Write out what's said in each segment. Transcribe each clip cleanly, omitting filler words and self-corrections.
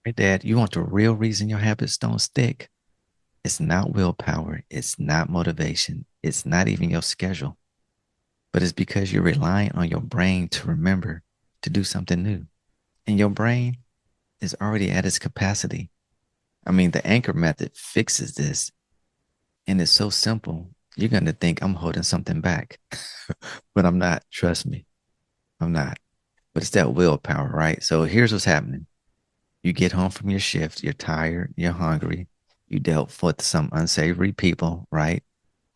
Right, Dad? You want the real reason your habits don't stick? It's not willpower. It's not motivation. It's not even your schedule, but it's because you're relying on your brain to remember to do something new. And your brain is already at its capacity. I mean, the anchor method fixes this, and it's so simple. You're going to think I'm holding something back, but I'm not. Trust me, I'm not. But it's that willpower, right? So here's what's happening. You get home from your shift, you're tired, you're hungry, you dealt with some unsavory people, right?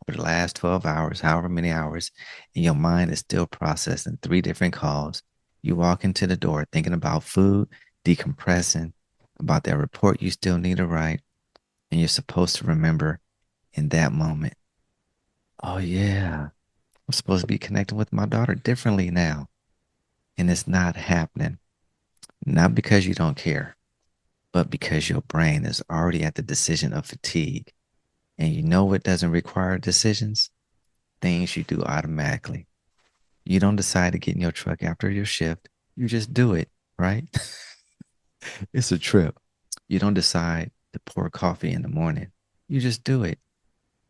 Over the last 12 hours, however many hours, and your mind is still processing three different calls. You walk into the door thinking about food, decompressing, about that report you still need to write, and you're supposed to remember in that moment, oh, yeah, I'm supposed to be connecting with my daughter differently now. And it's not happening, not because you don't care, but because your brain is already at the decision of fatigue. And you know what doesn't require decisions? Things you do automatically. You don't decide to get in your truck after your shift. You just do it, right? It's a trip. You don't decide to pour coffee in the morning. You just do it.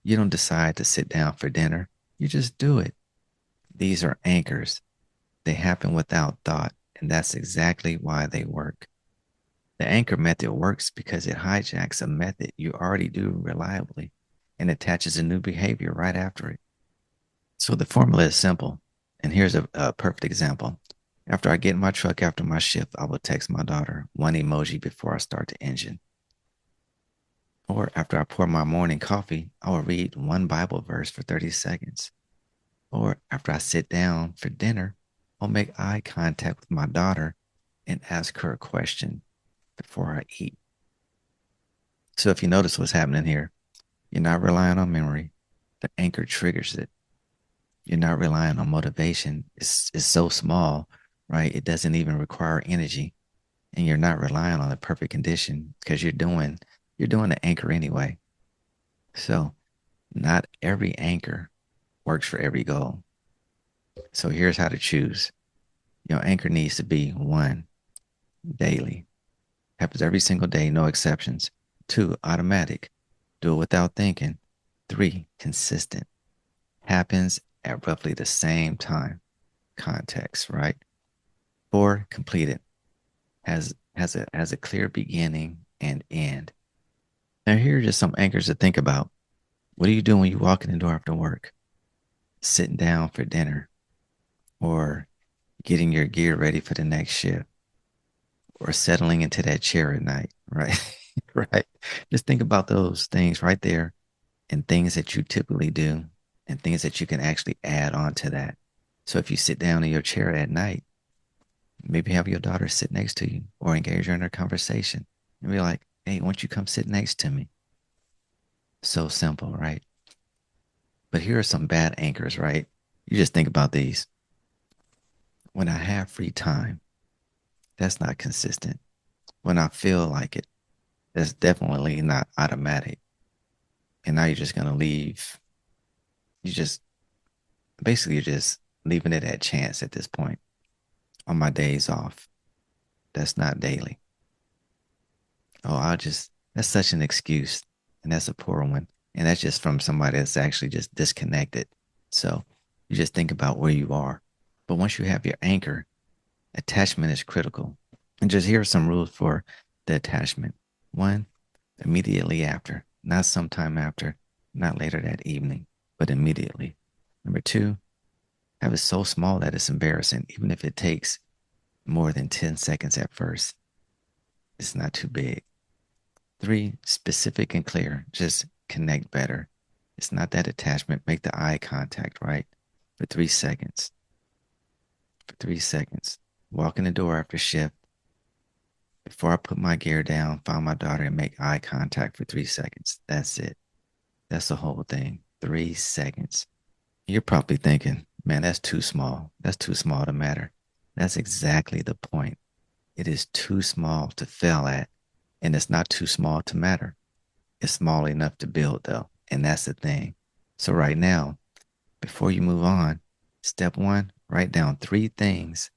You don't decide to sit down for dinner. You just do it. These are anchors. They happen without thought, and that's exactly why they work. The anchor method works because it hijacks a method you already do reliably and attaches a new behavior right after it. So the formula is simple. And here's a perfect example. After I get in my truck after my shift, I will text my daughter one emoji before I start the engine. Or after I pour my morning coffee, I will read one Bible verse for 30 seconds. Or after I sit down for dinner, I'll make eye contact with my daughter and ask her a question before I eat. So if you notice what's happening here, you're not relying on memory. The anchor triggers it. You're not relying on motivation. It's so small, right? It doesn't even require energy. And you're not relying on the perfect condition because you're doing the anchor anyway. So not every anchor works for every goal. So here's how to choose. Your anchor needs to be one, daily. Happens every single day, no exceptions. Two, automatic. Do it without thinking. Three, consistent. Happens at roughly the same time. Context, right? Four, completed. Has a clear beginning and end. Now here are just some anchors to think about. What do you do when you walk in the door after work? Sitting down for dinner or getting your gear ready for the next shift or settling into that chair at night, right? Right. Just think about those things right there and things that you typically do and things that you can actually add on to that. So if you sit down in your chair at night, maybe have your daughter sit next to you or engage her in a conversation and be like, hey, why don't you come sit next to me? So simple, right? But here are some bad anchors, right? You just think about these. When I have free time, that's not consistent. When I feel like it, that's definitely not automatic. And now you're just going to leave. You just basically you're just leaving it at chance at this point. On my days off, that's not daily. Oh, that's such an excuse. And that's a poor one. And that's just from somebody that's actually just disconnected. So you just think about where you are. But once you have your anchor, attachment is critical. And just here are some rules for the attachment. One, immediately after, not sometime after, not later that evening, but immediately. Number two, have it so small that it's embarrassing, even if it takes more than 10 seconds at first. It's not too big. Three, specific and clear. Just connect better. It's not that attachment. Make the eye contact, right? For 3 seconds. For 3 seconds. Walk in the door after shift. Before I put my gear down, find my daughter and make eye contact for 3 seconds. That's it. That's the whole thing. 3 seconds. You're probably thinking, man, that's too small. That's too small to matter. That's exactly the point. It is too small to fail at, and it's not too small to matter. It's small enough to build, though. And that's the thing. So, right now, before you move on, step one, write down three things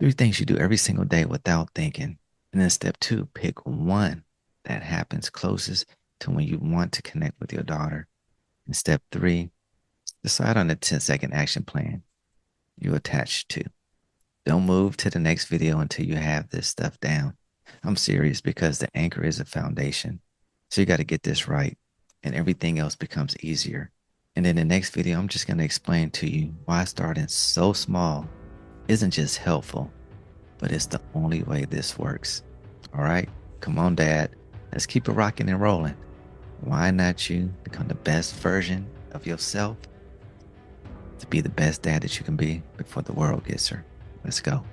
you do every single day without thinking. And then step two, pick one that happens closest to when you want to connect with your daughter. And step three, decide on the 10-second action plan you attach to. Don't move to the next video until you have this stuff down. I'm serious because the anchor is a foundation. So you got to get this right, and everything else becomes easier. And in the next video, I'm just going to explain to you why starting so small isn't just helpful, but it's the only way this works. All right, come on, Dad. Let's keep it rocking and rolling. Why not you become the best version of yourself to be the best dad that you can be before the world gets her? Let's go.